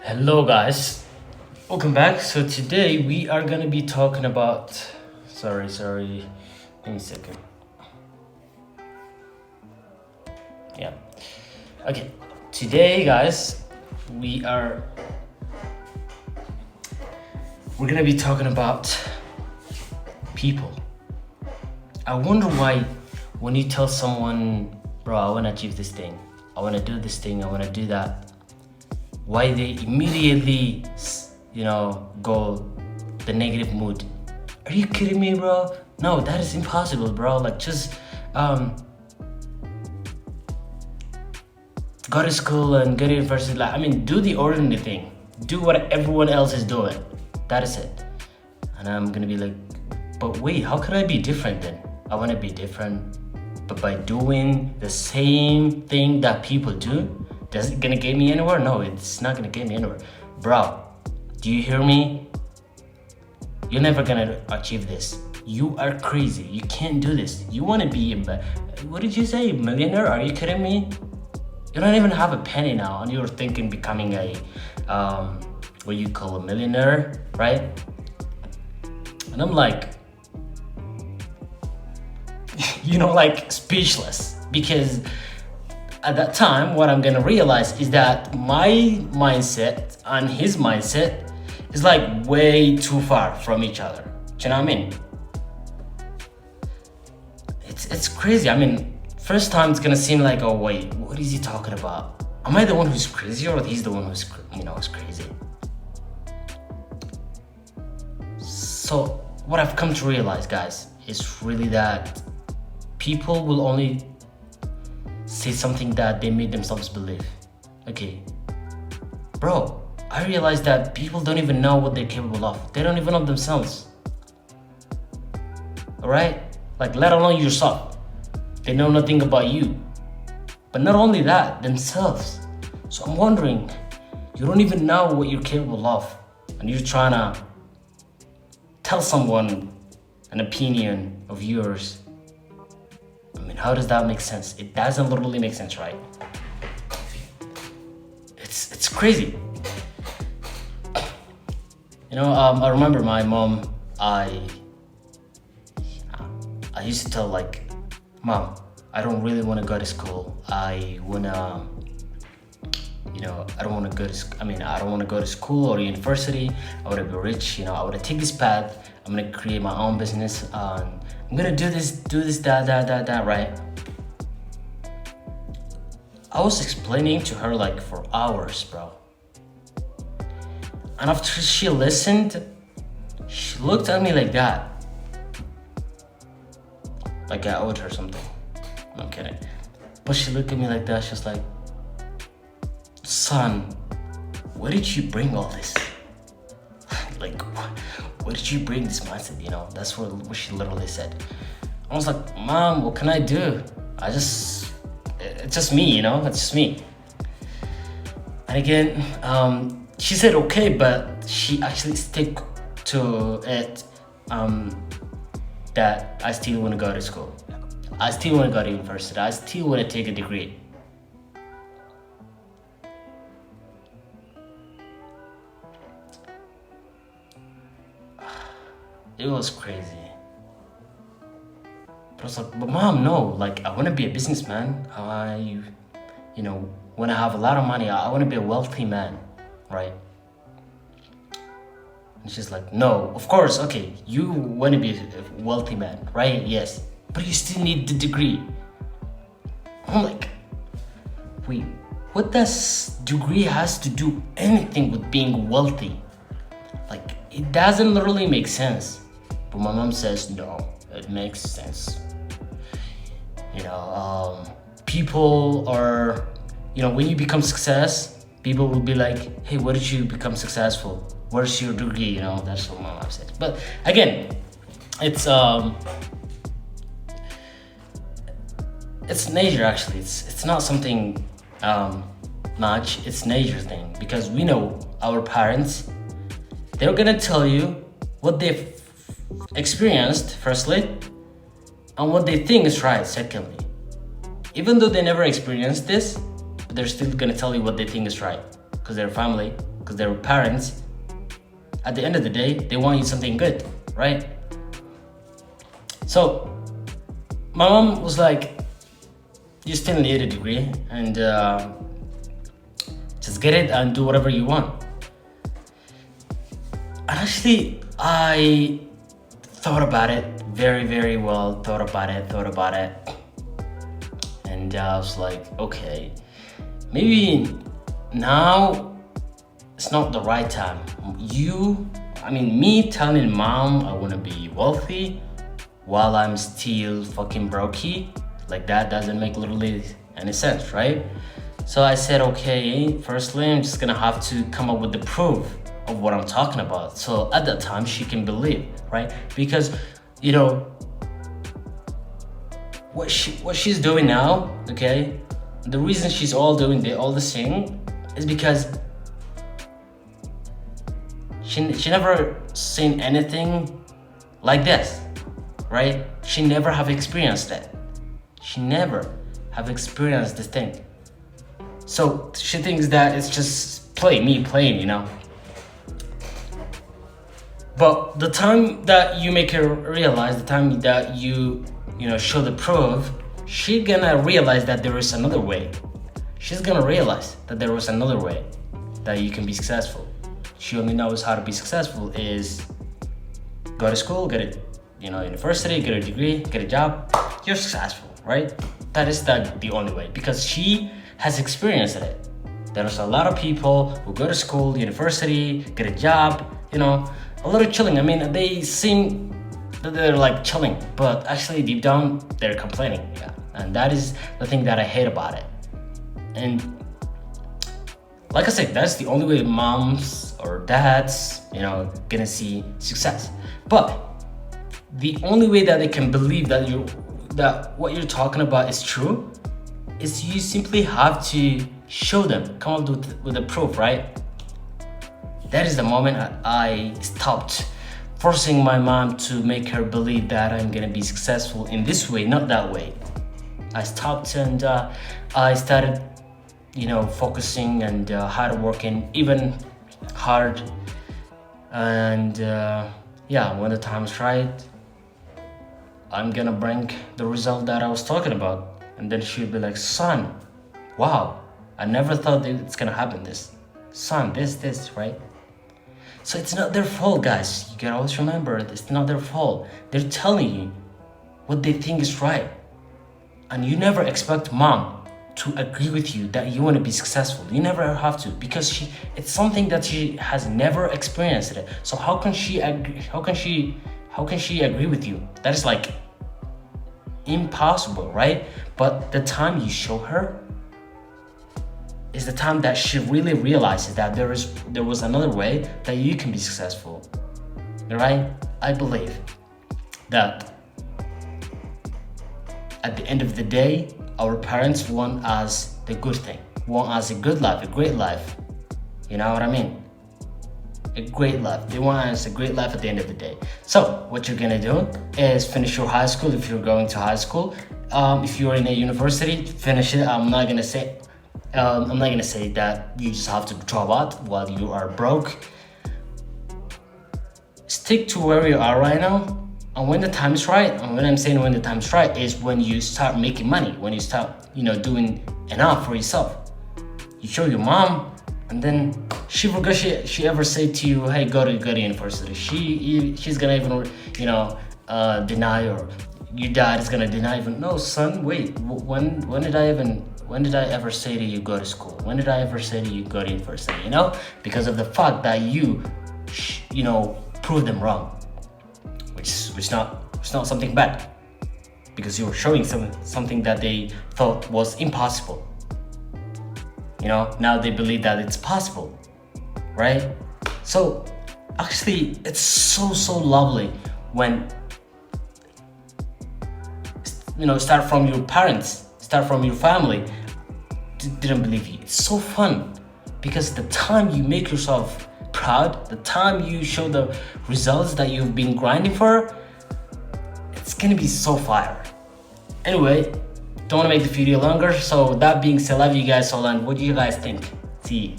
Hello, guys. Welcome back. So today we are gonna be talking about. Sorry. Give me a second. Yeah. Okay. Today, guys, we're gonna be talking about people. I wonder why when you tell someone, bro, I wanna achieve this thing, I wanna do this thing, I wanna do that, why they immediately, go the negative mood. Are you kidding me, bro? No, that is impossible, bro. Like, just go to school and go to university. Like, I mean, do the ordinary thing. Do what everyone else is doing. That is it. And I'm gonna be like, but wait, how can I be different then? I wanna be different, but by doing the same thing that people do, is it gonna get me anywhere? No, it's not gonna get me anywhere. Bro, do you hear me? You're never gonna achieve this. You are crazy. You can't do this. You wanna be what did you say? Millionaire? Are you kidding me? You don't even have a penny now, and you're thinking becoming a what you call a millionaire, right? And I'm like, like speechless, because at that time, what I'm gonna realize is that my mindset and his mindset is like way too far from each other. Do you know what I mean? It's crazy. I mean, first time it's gonna seem like, oh wait, what is he talking about? Am I the one who's crazy, or he's the one who's is crazy? So what I've come to realize, guys, is really that people will only say something that they made themselves believe. Okay, bro, I realized that people don't even know what they're capable of. They don't even know themselves. Alright? Like, let alone yourself. They know nothing about you. But not only that, themselves. So I'm wondering, you don't even know what you're capable of, and you're trying to tell someone an opinion of yours. I mean, how does that make sense? It doesn't literally make sense, right? It's crazy. I remember my mom. I used to tell, like, Mom, I don't really want to go to school. I wanna, I don't want to go to. I don't want to go to school or university. I want to be rich. I want to take this path. I'm gonna create my own business. I'm gonna do this, that, right? I was explaining to her like for hours, bro. And after she listened, she looked at me like that. Like I owed her something. I'm kidding. But she looked at me like that. She was like, son, where did you bring all this? Like, where did you bring this mindset? That's what she literally said. I was like, Mom, what can I do? It's just me, it's just me. And again, she said okay, but she actually stick to it, that I still want to go to school. I still want to go to university. I still want to take a degree. It was crazy. But I was like, but Mom, no, like, I want to be a businessman. I want to have a lot of money. I want to be a wealthy man, right? And she's like, no, of course, okay, you want to be a wealthy man, right? Yes, but you still need the degree. I'm like, wait, what does degree has to do anything with being wealthy? Like, it doesn't literally make sense. But my mom says, no, it makes sense. People are, when you become success, people will be like, hey, what did you become successful? Where's your degree? That's what my mom said. But again, it's nature actually. It's not something much. It's nature thing, because we know our parents, they're gonna tell you what they've experienced firstly, and what they think is right secondly. Even though they never experienced this, but they're still gonna tell you what they think is right, because they're family, because they're parents. At the end of the day, they want you something good, right? So my mom was like, you still need a degree, and just get it and do whatever you want. And actually, I thought about it very, very well, thought about it. And I was like, okay, maybe now it's not the right time. Me telling mom I want to be wealthy while I'm still fucking brokey, like that doesn't make literally any sense, right? So I said, okay, firstly, I'm just gonna have to come up with the proof of what I'm talking about. So at that time, she can believe, right? Because, what she's doing now, okay, the reason she's all this thing is because she never seen anything like this, right? She never have experienced it. She never have experienced this thing. So she thinks that it's just me playing, But the time that you make her realize, the time that you show the proof, she's gonna realize that there is another way. She's gonna realize that there was another way that you can be successful. She only knows how to be successful is go to school, get a university, get a degree, get a job. You're successful, right? That is the only way, because she has experienced it. There's a lot of people who go to school, university, get a job, a little chilling. They seem that they're like chilling, but actually deep down they're complaining. Yeah, and that is the thing that I hate about it. And like I said, that's the only way moms or dads, gonna see success. But the only way that they can believe that what you're talking about is true is you simply have to show them, come up with a proof, right? That is the moment I stopped forcing my mom to make her believe that I'm gonna be successful in this way, not that way. I stopped and I started, focusing and hard working, even hard. And when the time's right, I'm gonna bring the result that I was talking about. And then she'll be like, son, wow, I never thought that it's gonna happen this, right? So it's not their fault, guys. You gotta always remember, it's not their fault. They're telling you what they think is right. And you never expect mom to agree with you that you want to be successful. You never have to, because it's something that she has never experienced it. So how can she agree with you? That is like impossible, right? But the time you show her is the time that she really realizes that there was another way that you can be successful, right? I believe that at the end of the day, our parents want us the good thing, want us a good life, a great life. You know what I mean? A great life. They want us a great life at the end of the day. So what you're gonna do is finish your high school if you're going to high school. If you're in a university, finish it. I'm not gonna say that you just have to drop out while you are broke. Stick to where you are right now, and when the time is right, and when I'm saying when the time is right is when you start making money, when you start, doing enough for yourself. You show your mom, and then she ever say to you, hey, go to university. She's gonna even, deny, or your dad is gonna deny even, no, son, wait, when did I ever say to you go to school? When did I ever say to you go to university? Because of the fact that you prove them wrong, which is not something bad, because you were showing something that they thought was impossible. Now they believe that it's possible, right? So actually, it's so lovely when start from your parents, start from your family didn't believe you. It's so fun, because the time you make yourself proud, the time you show the results that you've been grinding for, it's gonna be so fire. Anyway, don't want to make the video longer, so that being said, love you guys all, and what do you guys think? See you.